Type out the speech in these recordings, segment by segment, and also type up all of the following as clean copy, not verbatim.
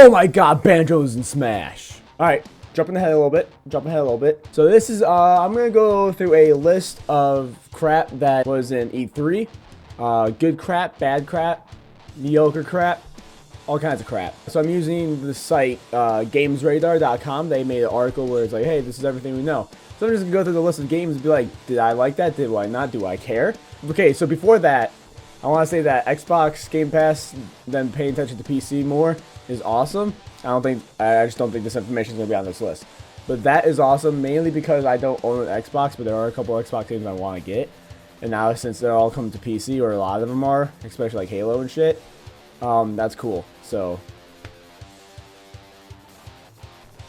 Oh my god, Banjos and Smash. Alright, jumping ahead a little bit. So this is, I'm gonna go through a list of crap that was in E3. Good crap, bad crap, mediocre crap, all kinds of crap. So I'm using the site, gamesradar.com. They made an article where it's like, hey, this is everything we know. So I'm just gonna go through the list of games and be like, did I like that? Did I not? Do I care? Okay, so before that, I want to say that Xbox Game Pass, then paying attention to PC more, is awesome. I just don't think this information is going to be on this list. But that is awesome, mainly because I don't own an Xbox, but there are a couple of Xbox games I want to get. And now since they're all coming to PC, or a lot of them are, especially like Halo and shit, that's cool. So,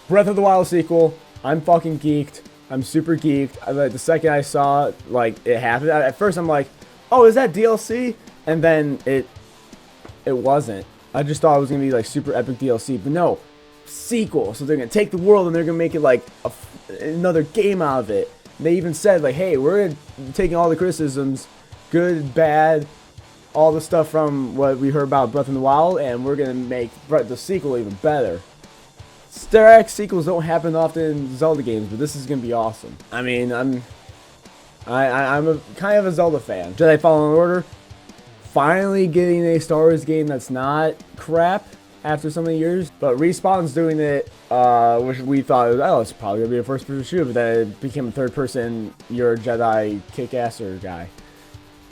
Breath of the Wild sequel, I'm fucking geeked. I'm super geeked. The second I saw like it happen, at first I'm like, oh, is that DLC? And then it wasn't. I just thought it was gonna be like super epic DLC, but no, sequel. So they're gonna take the world and they're gonna make it like another game out of it. And they even said like, hey, we're taking all the criticisms, good, bad, all the stuff from what we heard about Breath of the Wild, and we're gonna make the sequel even better. Direct sequels don't happen often in Zelda games, but this is gonna be awesome. I mean, I'm kind of a Zelda fan. Jedi Fallen Order, finally getting a Star Wars game that's not crap after so many years. But Respawn's doing it, which we thought, it's probably going to be a first-person shooter, but then it became a third-person, you're a Jedi kick-asser guy.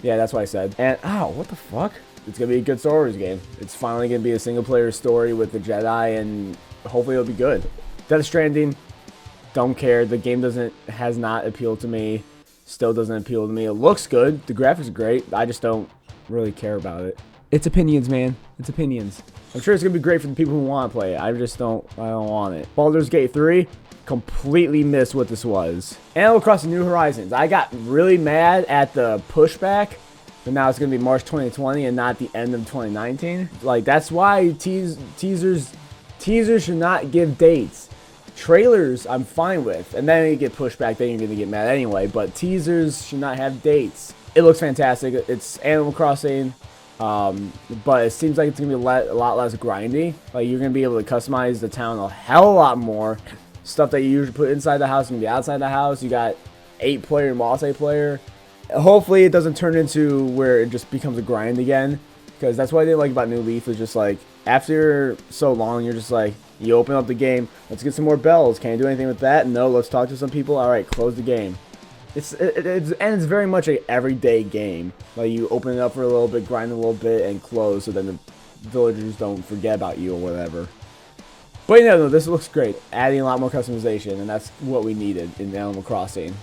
Yeah, that's what I said. And, what the fuck? It's going to be a good Star Wars game. It's finally going to be a single-player story with the Jedi, and hopefully it'll be good. Death Stranding, don't care. The game has not appealed to me. Still doesn't appeal to me. It looks good. The graphics are great. I just don't really care about it. It's opinions, man. It's opinions. I'm sure it's gonna be great for the people who want to play it. I don't want it. Baldur's Gate 3, completely missed what this was. Animal Crossing New Horizons. I got really mad at the pushback, but now it's gonna be March 2020 and not the end of 2019. Like, that's why teasers should not give dates. Trailers, I'm fine with, and then you get pushed back, then you're gonna get mad anyway, but teasers should not have dates. It looks fantastic. It's Animal Crossing, but it seems like it's gonna be a lot less grindy. Like, you're gonna be able to customize the town a hell of a lot more. Stuff that you usually put inside the house is gonna be outside the house. You got 8-player multiplayer. Hopefully it doesn't turn into where it just becomes a grind again, because that's what I didn't like about New Leaf. Is just like, after so long, you're just like, you open up the game, let's get some more bells. Can't do anything with that. No, let's talk to some people. All right, close the game. It's very much a everyday game. Like, you open it up for a little bit, grind a little bit, and close, so then the villagers don't forget about you or whatever. But no, this looks great. Adding a lot more customization, and that's what we needed in Animal Crossing.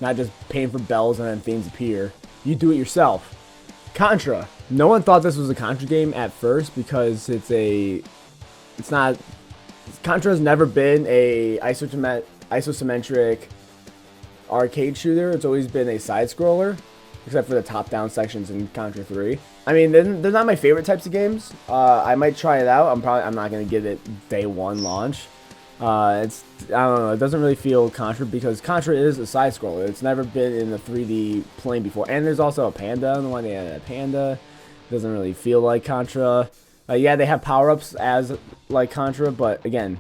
Not just paying for bells and then things appear. You do it yourself. Contra. No one thought this was a Contra game at first because it's not. Contra's never been a isometric arcade shooter. It's always been a side scroller, except for the top-down sections in Contra 3. I mean, they're not my favorite types of games. I might try it out. I'm not gonna get it day one launch. I don't know. It doesn't really feel Contra because Contra is a side scroller. It's never been in the 3D plane before, and there's also a panda. The one they added a panda doesn't really feel like Contra. Yeah, they have power-ups as like Contra, but again,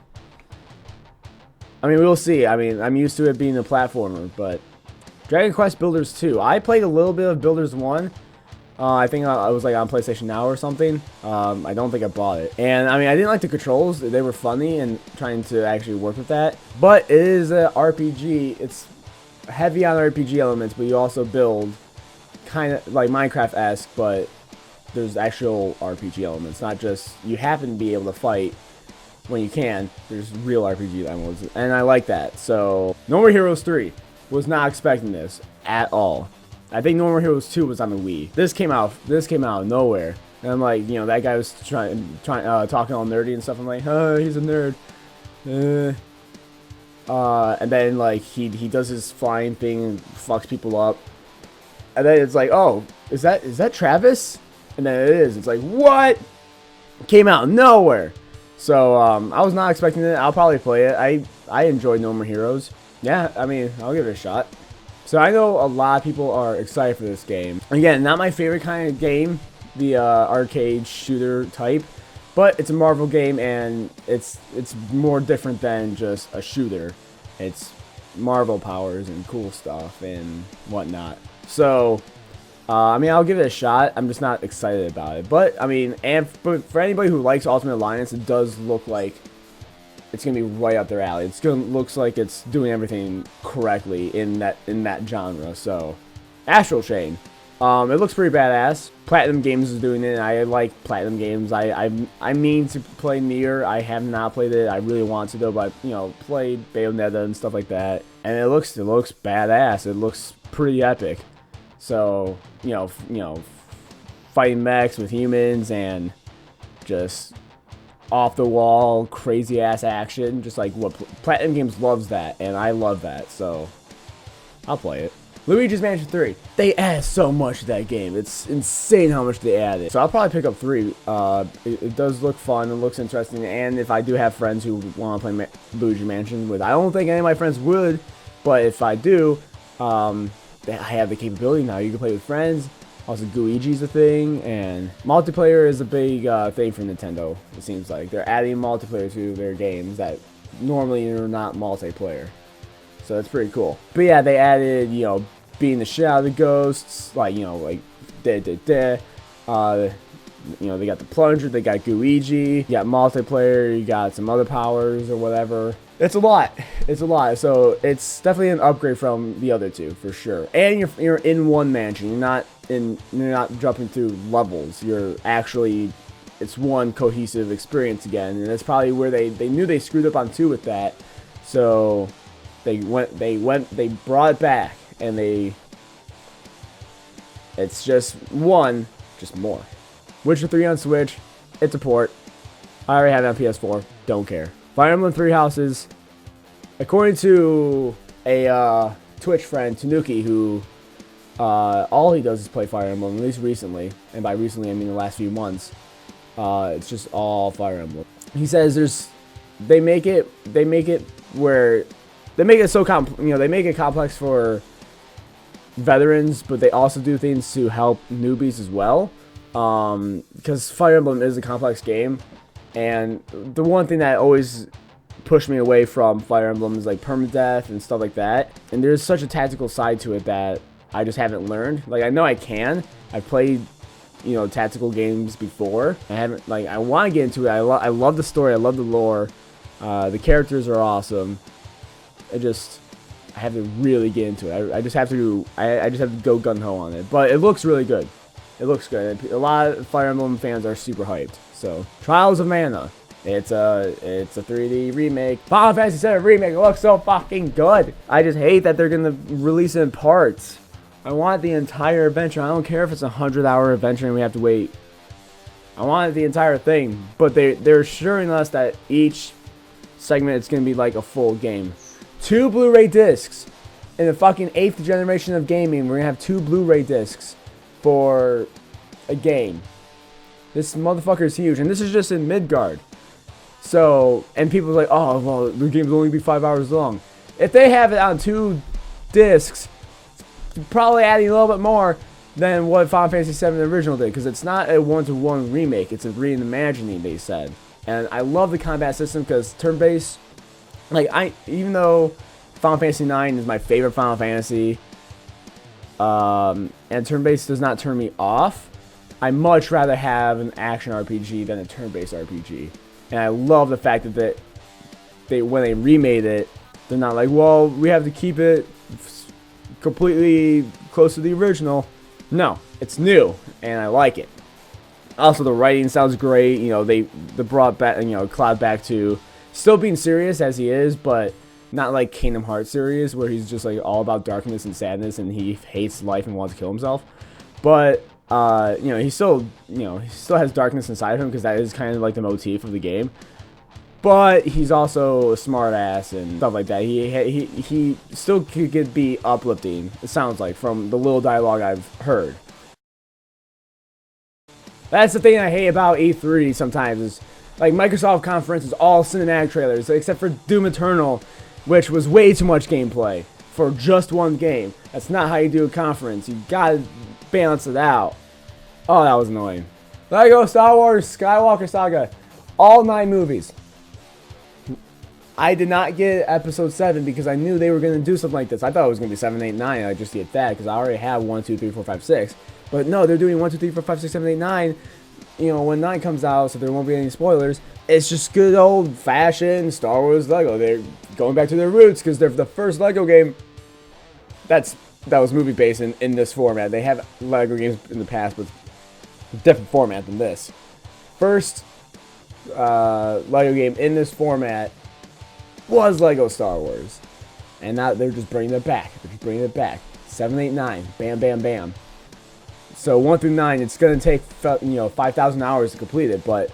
I mean, we'll see. I mean, I'm used to it being a platformer, but Dragon Quest Builders 2. I played a little bit of Builders 1. I think I was like on PlayStation Now or something. I don't think I bought it. And I mean, I didn't like the controls. They were funny and trying to actually work with that. But it is an RPG. It's heavy on RPG elements, but you also build kind of like Minecraft-esque, but there's actual RPG elements, not just you happen to be able to fight when you can. There's real RPG elements, and I like that. So, No More Heroes 3 was not expecting this at all. I think No More Heroes 2 was on the Wii. This came out of nowhere, and I'm like, you know, that guy was talking all nerdy and stuff. I'm like, oh, he's a nerd. And then like he does his flying thing and fucks people up, and then it's like, oh, is that Travis? And then it is. It's like, what? Came out of nowhere. So, I was not expecting it. I'll probably play it. I enjoyed No More Heroes. Yeah, I mean, I'll give it a shot. So, I know a lot of people are excited for this game. Again, not my favorite kind of game, the arcade shooter type. But it's a Marvel game, and it's more different than just a shooter. It's Marvel powers and cool stuff and whatnot. So, I mean, I'll give it a shot. I'm just not excited about it. But, I mean, but for anybody who likes Ultimate Alliance, it does look like it's going to be right up their alley. Looks like it's doing everything correctly in that genre. So, Astral Chain. It looks pretty badass. Platinum Games is doing it. I like Platinum Games. I mean to play Nier. I have not played it. I really want to though, but played Bayonetta and stuff like that. And it looks badass. It looks pretty epic. So fighting mechs with humans and just off the wall crazy ass action. Just like what Platinum Games loves that, and I love that. So I'll play it. Luigi's Mansion 3. They added so much to that game. It's insane how much they added. So I'll probably pick up 3. It does look fun. It looks interesting. And if I do have friends who want to play Luigi Mansion with, I don't think any of my friends would. But if I do, I have the capability now. You can play with friends. Also, Guigi's a thing. And multiplayer is a big thing for Nintendo, it seems like. They're adding multiplayer to their games that normally are not multiplayer. So that's pretty cool. But yeah, they added, beating the shit out of the ghosts, like, like, they got the plunger, they got Guigi, you got multiplayer, you got some other powers or whatever. It's a lot. It's a lot. So it's definitely an upgrade from the other two, for sure. And you're in one mansion. You're not jumping through levels. You're actually, it's one cohesive experience again. And that's probably where they knew they screwed up on 2 with that. So they brought it back, and it's just more. Witcher 3 on Switch, it's a port. I already have it on PS4, don't care. Fire Emblem Three Houses, according to a Twitch friend, Tanuki, who all he does is play Fire Emblem, at least recently, and by recently I mean the last few months. It's just all Fire Emblem. He says they make it so they make it complex for veterans, but they also do things to help newbies as well. Because Fire Emblem is a complex game, and the one thing that always pushed me away from Fire Emblem is like permadeath and stuff like that. And there's such a tactical side to it that I just haven't learned. Like, I know I can. I've played, tactical games before. I want to get into it. I love the story. I love the lore. The characters are awesome. I have to really get into it. I just have to go gun-ho on it. But it looks really good. It looks good. A lot of Fire Emblem fans are super hyped. So, Trials of Mana. It's a 3D remake. Final Fantasy VII remake. It looks so fucking good. I just hate that they're gonna release it in parts. I want the entire adventure. I don't care if it's a 100-hour adventure and we have to wait. I want the entire thing. But they're assuring us that each segment it's gonna be like a full game. 2 Blu-ray discs. In the fucking 8th generation of gaming, we're gonna have 2 Blu-ray discs for a game. This motherfucker is huge, and this is just in Midgard. So, and people are like, oh, well, the game's only be 5 hours long. If they have it on 2 discs, it's probably adding a little bit more than what Final Fantasy VII original did, because it's not a 1-to-1 remake, it's a reimagining, they said. And I love the combat system, because turn-based, even though Final Fantasy IX is my favorite Final Fantasy, and turn-based does not turn me off, I much rather have an action RPG than a turn-based RPG. And I love the fact that when they remade it, they're not like, well, we have to keep it completely close to the original. No, it's new, and I like it. Also, the writing sounds great. They brought back, Cloud back to still being serious as he is, but not like Kingdom Hearts serious, where he's just like all about darkness and sadness, and he hates life and wants to kill himself. But he still has darkness inside of him, because that is kind of like the motif of the game. But he's also a smart ass and stuff like that. He still could be uplifting, it sounds like, from the little dialogue I've heard. That's the thing I hate about E3 sometimes, is like Microsoft conference is all cinematic trailers, except for Doom Eternal, which was way too much gameplay for just one game. That's not how you do a conference. You gotta balance it out. Oh, that was annoying. Lego Star Wars Skywalker Saga. All 9 movies. I did not get episode 7 because I knew they were going to do something like this. I thought it was going to be 7, 8, 9. I just get that because I already have 1, 2, 3, 4, 5, 6. But no, they're doing 1, 2, 3, 4, 5, 6, 7, 8, 9. You know, when 9 comes out, so there won't be any spoilers. It's just good old-fashioned Star Wars Lego. They're going back to their roots because they're the first Lego game that was movie-based in this format. They have Lego games in the past with a different format than this. First Lego game in this format was Lego Star Wars. And now they're just bringing it back. They're just bringing it back. 7, 8, 9. Bam, bam, bam. So 1 through 9, it's going to take 5,000 hours to complete it, but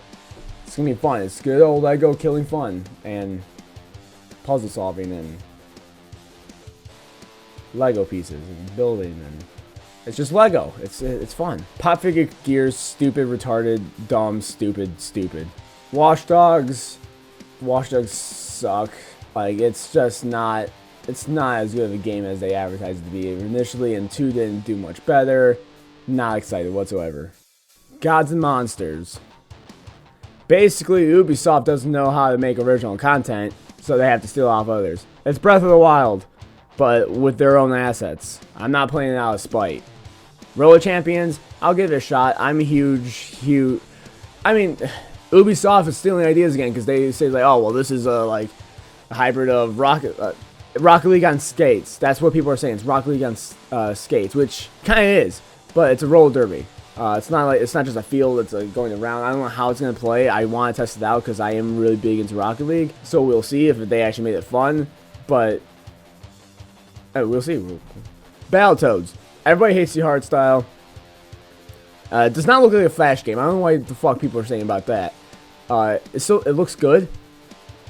it's going to be fun. It's good old Lego killing fun and puzzle solving and Lego pieces and building, and it's just Lego. It's fun. Pop figure gears, stupid, retarded, dumb, stupid. Watch Dogs suck. Like, it's just not, it's not as good of a game as they advertised it to be initially, and 2 didn't do much better. Not excited whatsoever. Gods and Monsters. Basically, Ubisoft doesn't know how to make original content, so they have to steal off others. It's Breath of the Wild, but with their own assets. I'm not playing it out of spite. Roller Champions, I'll give it a shot. I'm a huge... I mean, Ubisoft is stealing ideas again, because they say, like, oh, well, this is like a hybrid of Rocket League on skates. That's what people are saying. It's Rocket League on skates, which kind of is, but it's a roller derby. It's not just a field that's going around. I don't know how it's going to play. I want to test it out because I am really big into Rocket League. So we'll see if they actually made it fun. But we'll see. Battletoads. Everybody hates the hard style. It does not look like a Flash game. I don't know why the fuck people are saying about that. It looks good.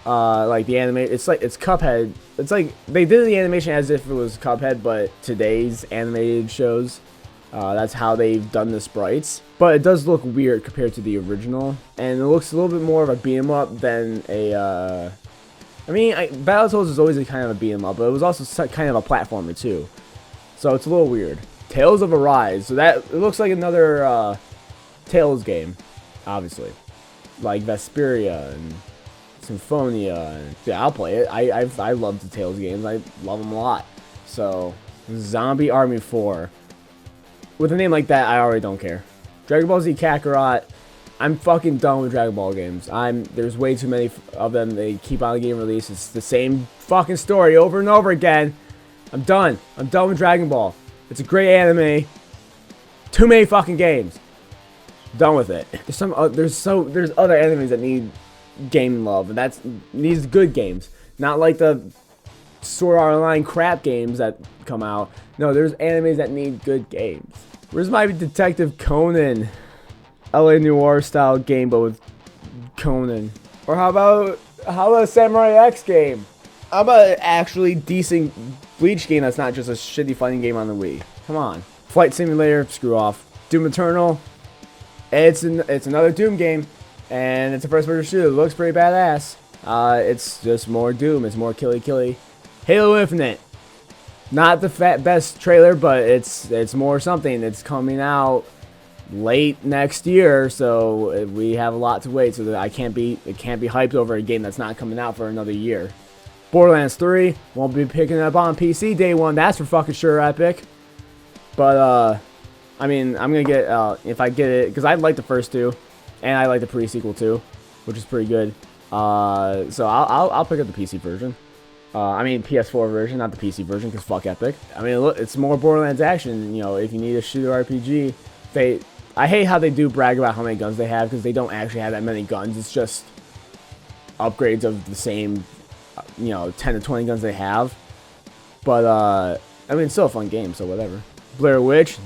Like the animation, it's Cuphead. It's like they did the animation as if it was Cuphead, but today's animated shows. That's how they've done the sprites. But it does look weird compared to the original. And it looks a little bit more of a beat-em-up than a... I mean, Battletoads is always a kind of a beat-em-up, but it was also kind of a platformer too. So it's a little weird. Tales of Arise. So that it looks like another Tales game, obviously. Like Vesperia and Symphonia. And, yeah, I'll play it. I love the Tales games. I love them a lot. So, Zombie Army 4. With a name like that, I already don't care. Dragon Ball Z Kakarot. I'm fucking done with Dragon Ball games. There's way too many of them. They keep on getting released. It's the same fucking story over and over again. I'm done. I'm done with Dragon Ball. It's a great anime. Too many fucking games. Done with it. There's other animes that need game love, and these good games, not like the Sword Art Online crap games that come out. No, there's animes that need good games. Where's my Detective Conan? LA Noir style game, but with Conan. Or how about a Samurai X game? How about an actually decent Bleach game that's not just a shitty fighting game on the Wii? Come on. Flight Simulator, screw off. Doom Eternal, it's another Doom game, and it's a first-person shooter. It looks pretty badass. It's just more Doom. It's more killy. Halo Infinite. Not the best trailer, but it's more something. It's coming out late next year, so we have a lot to wait. So that it can't be hyped over a game that's not coming out for another year. Borderlands 3 won't be picking up on PC day one. That's for fucking sure, Epic. But I mean, I'm gonna get if I get it, because I like the first 2, and I like the pre-sequel too, which is pretty good. So I'll pick up the PC version. I mean PS4 version, not the PC version, because fuck Epic. I mean, look, it's more Borderlands action. You know, if you need a shooter RPG, I hate how they do brag about how many guns they have, because they don't actually have that many guns. It's just upgrades of the same, 10 to 20 guns they have. But I mean, it's still a fun game, so whatever. Blair Witch,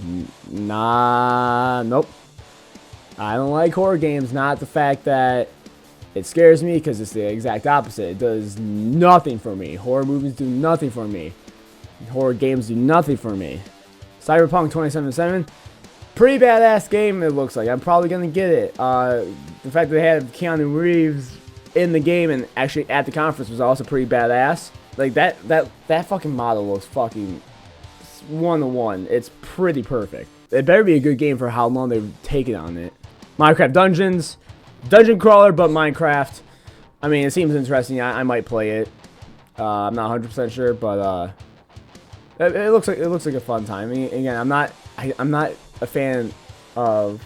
nope. I don't like horror games. Not the fact that it scares me, because it's the exact opposite. It does nothing for me. Horror movies do nothing for me. Horror games do nothing for me. Cyberpunk 2077, pretty badass game, it looks like. I'm probably going to get it. The fact that they had Keanu Reeves in the game and actually at the conference was also pretty badass. Like, that fucking model looks fucking 1-to-1. It's pretty perfect. It better be a good game for how long they've taken on it. Minecraft Dungeons. Dungeon crawler, but Minecraft. I mean, it seems interesting. I might play it. I'm not 100% sure, but it looks like a fun time. I mean, again, I'm not a fan of.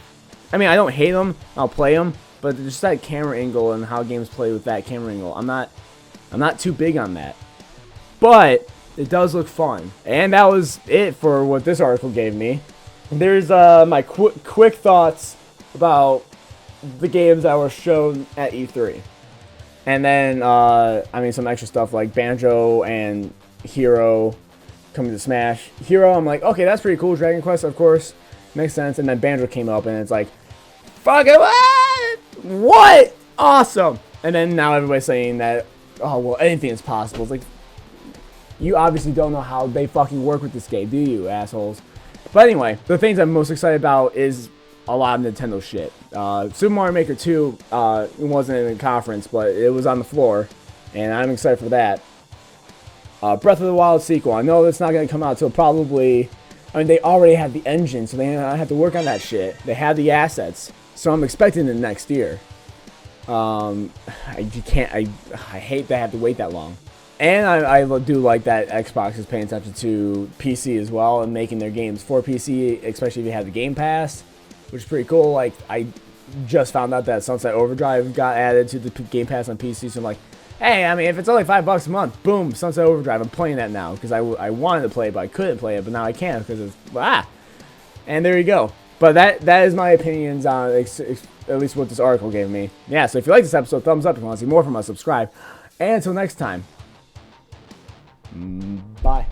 I mean, I don't hate them. I'll play them, but just that camera angle and how games play with that camera angle, I'm not too big on that. But it does look fun, and that was it for what this article gave me. There's my quick thoughts about the games that were shown at E3. And then, I mean, some extra stuff like Banjo and Hero coming to Smash. Hero, I'm like, okay, that's pretty cool. Dragon Quest, of course, makes sense. And then Banjo came up, and it's like, fucking what? Awesome. And then now everybody's saying that, oh, well, anything is possible. It's like, you obviously don't know how they fucking work with this game, do you, assholes? But anyway, the things I'm most excited about is a lot of Nintendo shit. Super Mario Maker 2 it wasn't in the conference, but it was on the floor, and I'm excited for that. Breath of the Wild sequel. I know that's not going to come out until probably... I mean, they already have the engine, so they don't have to work on that shit. They have the assets, so I'm expecting it next year. I hate to have to wait that long. And I do like that Xbox is paying attention to PC as well and making their games for PC, especially if you have the Game Pass, which is pretty cool. Like, I just found out that Sunset Overdrive got added to the Game Pass on PC, so I'm like, hey, I mean, if it's only $5 a month, boom, Sunset Overdrive, I'm playing that now, because I wanted to play it, but I couldn't play it, but now I can, because it's, and there you go. But that is my opinions on, at least what this article gave me. Yeah, so if you like this episode, thumbs up. If you want to see more from us, subscribe. And until next time, bye.